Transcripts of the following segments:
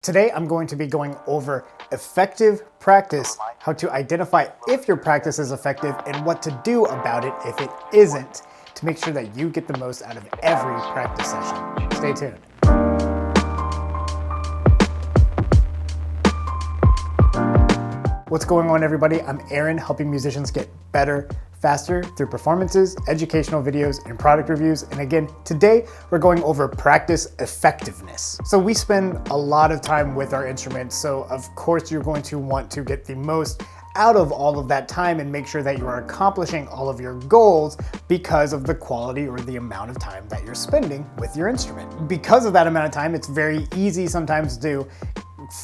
Today, I'm going to be going over effective practice, how to identify if your practice is effective and what to do about it if it isn't, to make sure that you get the most out of every practice session. Stay tuned. What's going on, everybody? I'm Aaron, helping musicians get better, faster through performances, educational videos, and product reviews. And again, today we're going over practice effectiveness. So we spend a lot of time with our instruments, so of course you're going to want to get the most out of all of that time and make sure that you are accomplishing all of your goals because of the quality or the amount of time that you're spending with your instrument. Because of that amount of time, it's very easy sometimes to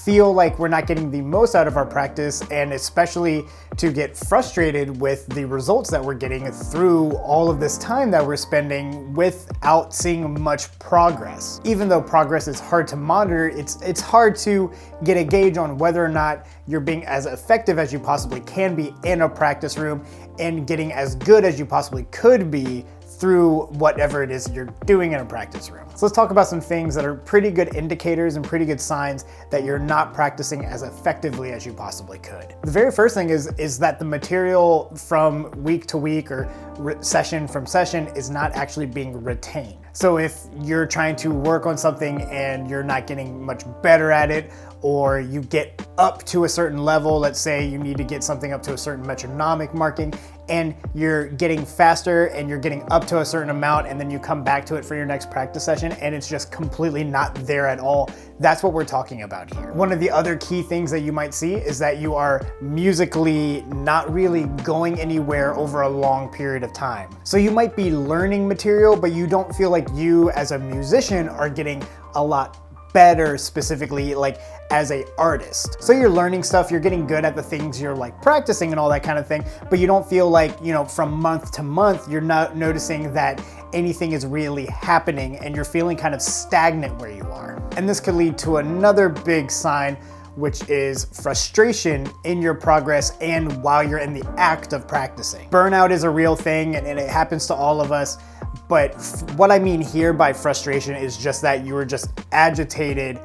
feel like we're not getting the most out of our practice, and especially to get frustrated with the results that we're getting through all of this time that we're spending without seeing much progress. Even though progress is hard to monitor, it's hard to get a gauge on whether or not you're being as effective as you possibly can be in a practice room and getting as good as you possibly could be through whatever it is you're doing in a practice room. So let's talk about some things that are pretty good indicators and pretty good signs that you're not practicing as effectively as you possibly could. The very first thing is that the material from week to week or session from session is not actually being retained. So if you're trying to work on something and you're not getting much better at it, or you get up to a certain level, let's say you need to get something up to a certain metronomic marking, and you're getting faster and you're getting up to a certain amount, and then you come back to it for your next practice session and it's just completely not there at all, that's what we're talking about here. One of the other key things that you might see is that you are musically not really going anywhere over a long period of time. So you might be learning material, but you don't feel like you as a musician are getting a lot better, specifically like as a artist. So you're learning stuff, you're getting good at the things you're like practicing and all that kind of thing, but you don't feel like, from month to month, you're not noticing that anything is really happening and you're feeling kind of stagnant where you are. And this could lead to another big sign, which is frustration in your progress and while you're in the act of practicing. Burnout is a real thing and it happens to all of us. But what I mean here by frustration is just that you are just agitated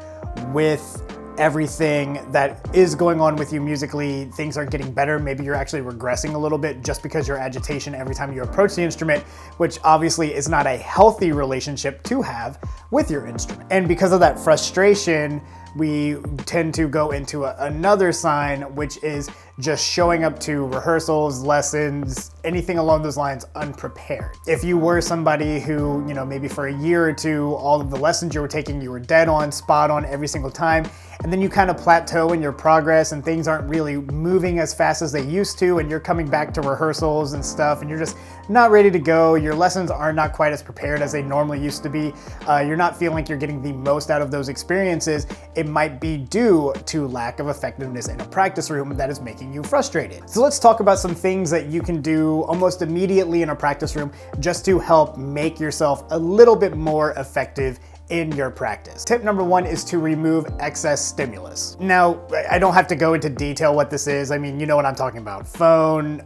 with everything that is going on with you musically. Things aren't getting better. Maybe you're actually regressing a little bit just because your agitation every time you approach the instrument, which obviously is not a healthy relationship to have with your instrument. And because of that frustration, we tend to go into another sign, which is just showing up to rehearsals, lessons, anything along those lines unprepared. If you were somebody who, maybe for a year or two, all of the lessons you were taking, you were dead on, spot on every single time, and then you kind of plateau in your progress and things aren't really moving as fast as they used to, and you're coming back to rehearsals and stuff, and you're just not ready to go. Your lessons are not quite as prepared as they normally used to be. You're not feeling like you're getting the most out of those experiences. It might be due to lack of effectiveness in a practice room that is making you frustrated. So let's talk about some things that you can do almost immediately in a practice room just to help make yourself a little bit more effective in your practice. Tip number one is to remove excess stimulus. Now, I don't have to go into detail what this is. I mean, you know what I'm talking about. Phone,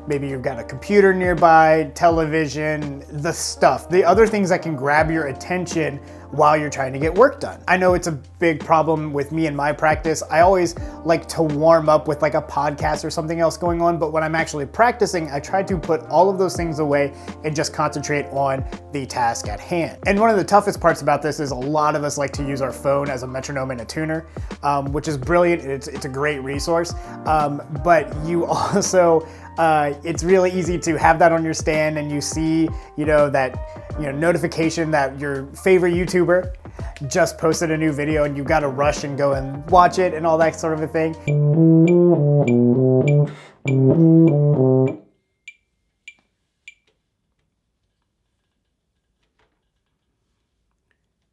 maybe you've got a computer nearby, television, the other things that can grab your attention while you're trying to get work done. I know it's a big problem with me in my practice. I always like to warm up with like a podcast or something else going on, but when I'm actually practicing, I try to put all of those things away and just concentrate on the task at hand. And one of the toughest parts about this is a lot of us like to use our phone as a metronome and a tuner, which is brilliant. It's a great resource, but you also, it's really easy to have that on your stand and you see, notification that your favorite YouTuber just posted a new video and you got to rush and go and watch it and all that sort of a thing.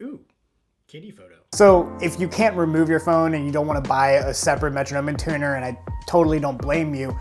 Ooh, kitty photo. So if you can't remove your phone and you don't want to buy a separate metronome and tuner, and I totally don't blame you,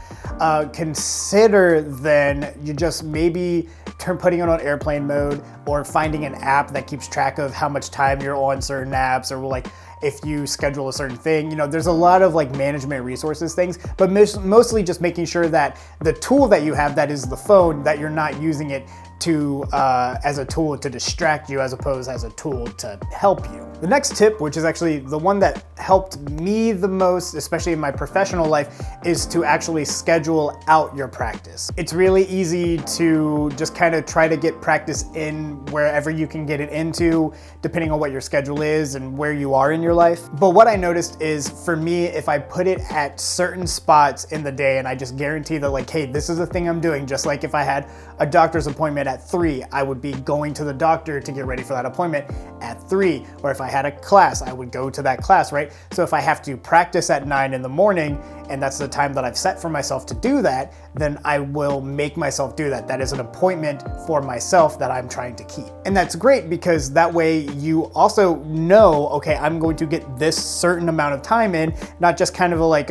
consider then you just maybe putting it on airplane mode or finding an app that keeps track of how much time you're on certain apps, or like if you schedule a certain thing. There's a lot of like management resources things, but mostly just making sure that the tool that you have, that is the phone, that you're not using it to as a tool to distract you as opposed as a tool to help you. The next tip, which is actually the one that helped me the most, especially in my professional life, is to actually schedule out your practice. It's really easy to just kind of try to get practice in wherever you can get it into, depending on what your schedule is and where you are in your life. But what I noticed is, for me, if I put it at certain spots in the day and I just guarantee that, like, hey, this is the thing I'm doing, just like if I had a doctor's appointment at 3, I would be going to the doctor to get ready for that appointment at 3. Or if I had a class, I would go to that class, right? So if I have to practice at 9 in the morning, and that's the time that I've set for myself to do that, then I will make myself do that. That is an appointment for myself that I'm trying to keep. And that's great because that way you also know, okay, I'm going to get this certain amount of time in, not just kind of like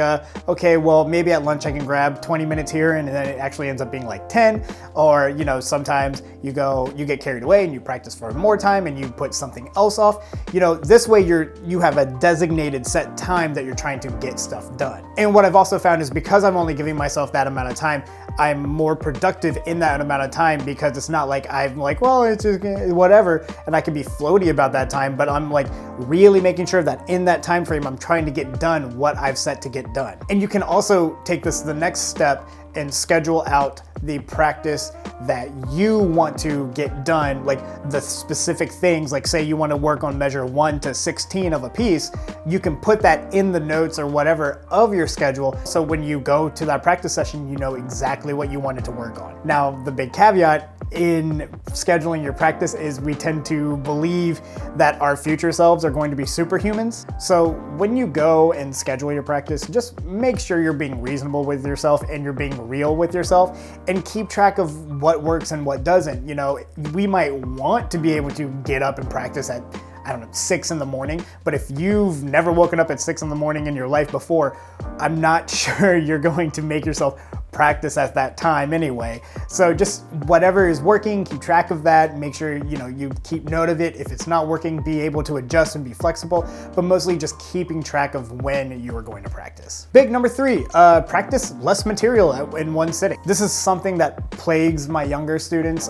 okay, well, maybe at lunch I can grab 20 minutes here and then it actually ends up being like 10, or, you know, sometimes you get carried away and you practice for more time and you put something else off. You know, this way you have a designated set time that you're trying to get stuff done. And what I've also found is, because I'm only giving myself that amount of time, I'm more productive in that amount of time, because it's not like I'm like, well, it's just whatever, and I can be floaty about that time, but I'm like really making sure that in that time frame, I'm trying to get done what I've set to get done. And you can also take this to the next step and schedule out the practice that you want to get done, like the specific things. Like, say you want to work on measure 1 to 16 of a piece, you can put that in the notes or whatever of your schedule, so when you go to that practice session, you know exactly what you wanted to work on. Now, the big caveat in scheduling your practice is we tend to believe that our future selves are going to be superhumans. So when you go and schedule your practice, just make sure you're being reasonable with yourself and you're being real with yourself, and keep track of what works and what doesn't. You know, we might want to be able to get up and practice at, I don't know, 6 in the morning, but if you've never woken up at 6 in the morning in your life before, I'm not sure you're going to make yourself practice at that time anyway. So just whatever is working, keep track of that. Make sure, you know, you keep note of it. If it's not working, be able to adjust and be flexible, but mostly just keeping track of when you are going to practice. Big number 3, practice less material in one sitting. This is something that plagues my younger students.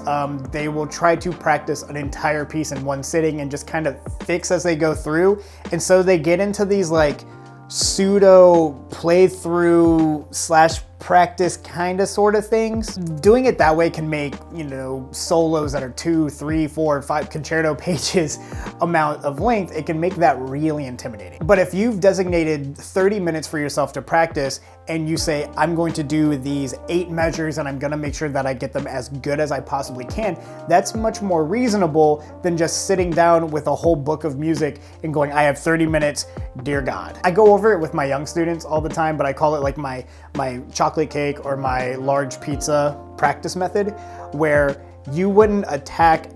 They will try to practice an entire piece in one sitting and just kind of fix as they go through. And so they get into these like pseudo playthrough / practice kind of sort of things. Doing it that way can make, you know, solos that are 2, 3, 4, 5 concerto pages amount of length. It can make that really intimidating. But if you've designated 30 minutes for yourself to practice, and you say, I'm going to do these 8 measures and I'm gonna make sure that I get them as good as I possibly can, that's much more reasonable than just sitting down with a whole book of music and going, I have 30 minutes, dear God. I go over it with my young students all the time, but I call it like my chocolate cake or my large pizza practice method, where you wouldn't attack,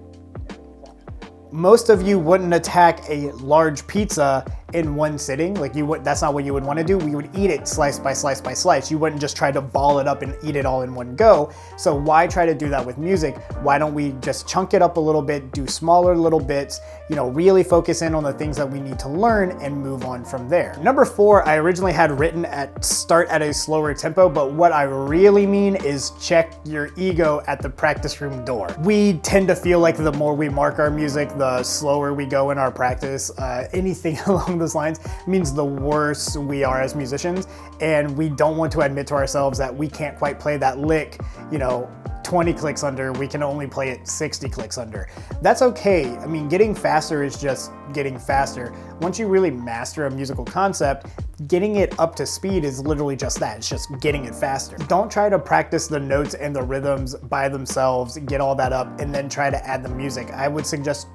most of you wouldn't attack a large pizza in one sitting. Like, that's not what you would want to do. We would eat it slice by slice by slice. You wouldn't just try to ball it up and eat it all in one go. So why try to do that with music? Why don't we just chunk it up a little bit, do smaller little bits, you know, really focus in on the things that we need to learn and move on from there. Number 4, I originally had written start at a slower tempo, but what I really mean is check your ego at the practice room door. We tend to feel like the more we mark our music, the slower we go in our practice. Anything along those lines means the worse we are as musicians, and we don't want to admit to ourselves that we can't quite play that lick, you know, 20 clicks under, we can only play it 60 clicks under. That's okay. I mean, getting faster is just getting faster. Once you really master a musical concept, getting it up to speed is literally just that. It's just getting it faster. Don't try to practice the notes and the rhythms by themselves, get all that up, and then try to add the music. I would suggest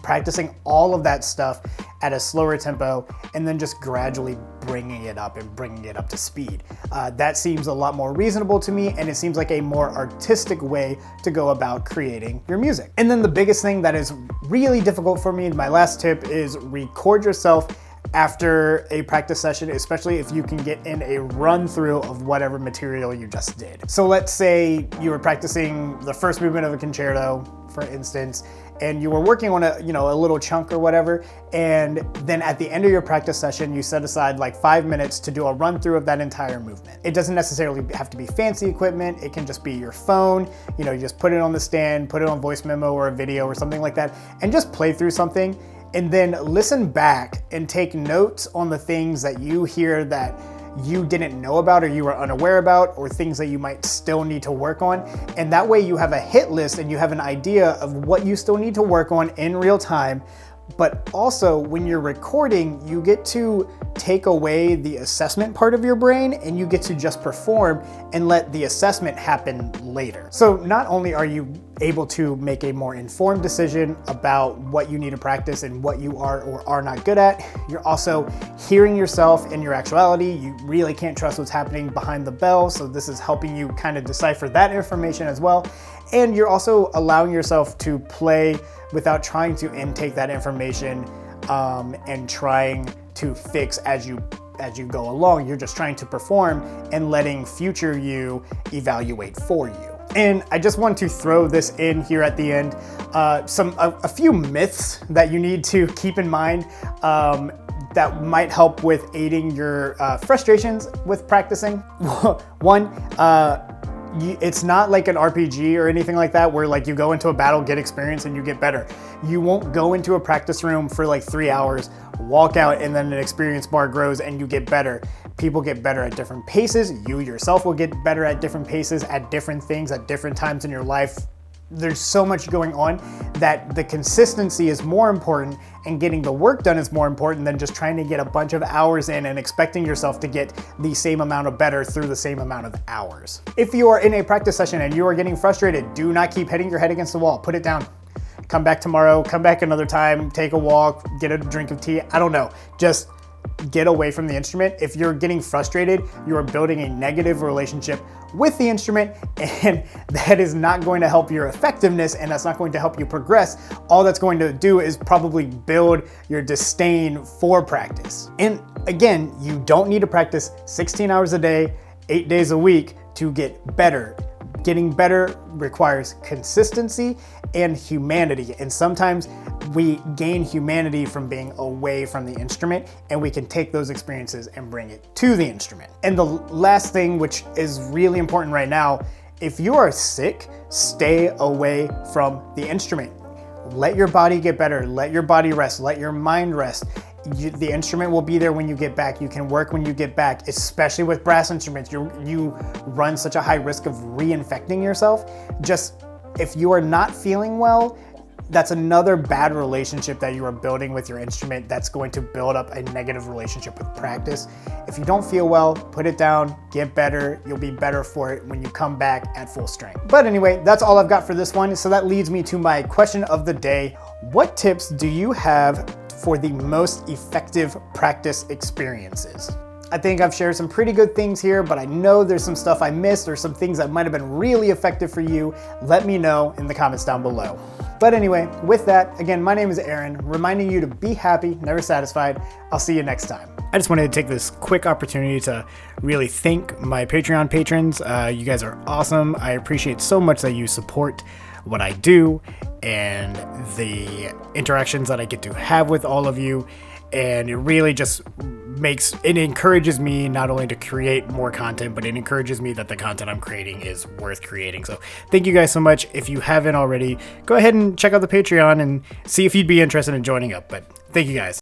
practicing all of that stuff at a slower tempo and then just gradually bringing it up and bringing it up to speed. That seems a lot more reasonable to me, and it seems like a more artistic way to go about creating your music. And then the biggest thing that is really difficult for me, my last tip, is record yourself after a practice session, especially if you can get in a run through of whatever material you just did. So let's say you were practicing the first movement of a concerto, for instance, and you were working on a little chunk or whatever, and then at the end of your practice session, you set aside like 5 minutes to do a run through of that entire movement. It doesn't necessarily have to be fancy equipment. It can just be your phone. You just put it on the stand, put it on voice memo or a video or something like that, and just play through something, and then listen back and take notes on the things that you hear that you didn't know about or you were unaware about, or things that you might still need to work on. And that way you have a hit list and you have an idea of what you still need to work on in real time. But also when you're recording, you get to take away the assessment part of your brain and you get to just perform and let the assessment happen later. So not only are you able to make a more informed decision about what you need to practice and what you are or are not good at, you're also hearing yourself in your actuality. You really can't trust what's happening behind the bell. So this is helping you kind of decipher that information as well. And you're also allowing yourself to play without trying to intake that information and trying to fix as you go along. You're just trying to perform and letting future you evaluate for you. And I just want to throw this in here at the end, a few myths that you need to keep in mind that might help with aiding your frustrations with practicing. One, it's not like an RPG or anything like that where like you go into a battle, get experience, and you get better. You won't go into a practice room for like 3 hours, walk out, and then an experience bar grows and you get better. People get better at different paces. You yourself will get better at different paces, at different things, at different times in your life. There's so much going on that the consistency is more important, and getting the work done is more important than just trying to get a bunch of hours in and expecting yourself to get the same amount of better through the same amount of hours. If you are in a practice session and you are getting frustrated, do not keep hitting your head against the wall. Put it down. Come back tomorrow, come back another time, take a walk, get a drink of tea. I don't know. Just get away from the instrument. If you're getting frustrated, you are building a negative relationship with the instrument, and that is not going to help your effectiveness, and that's not going to help you progress. All that's going to do is probably build your disdain for practice. And again, you don't need to practice 16 hours a day, 8 days a week to get better. Getting better requires consistency and humanity. And sometimes we gain humanity from being away from the instrument, and we can take those experiences and bring it to the instrument. And the last thing, which is really important right now, if you are sick, stay away from the instrument. Let your body get better. Let your body rest. Let your mind rest. The instrument will be there when you get back. You can work when you get back, especially with brass instruments. You run such a high risk of reinfecting yourself. Just if you are not feeling well, that's another bad relationship that you are building with your instrument that's going to build up a negative relationship with practice. If you don't feel well, put it down, get better. You'll be better for it when you come back at full strength. But anyway, that's all I've got for this one. So that leads me to my question of the day. What tips do you have for the most effective practice experiences? I think I've shared some pretty good things here, but I know there's some stuff I missed or some things that might have been really effective for you. Let me know in the comments down below. But anyway, with that, again, my name is Aaron, reminding you to be happy, never satisfied. I'll see you next time. I just wanted to take this quick opportunity to really thank my Patreon patrons. You guys are awesome. I appreciate so much that you support what I do and the interactions that I get to have with all of you. And it really just encourages me not only to create more content, but it encourages me that the content I'm creating is worth creating. So thank you guys so much. If you haven't already, go ahead and check out the Patreon and see if you'd be interested in joining up. But thank you guys.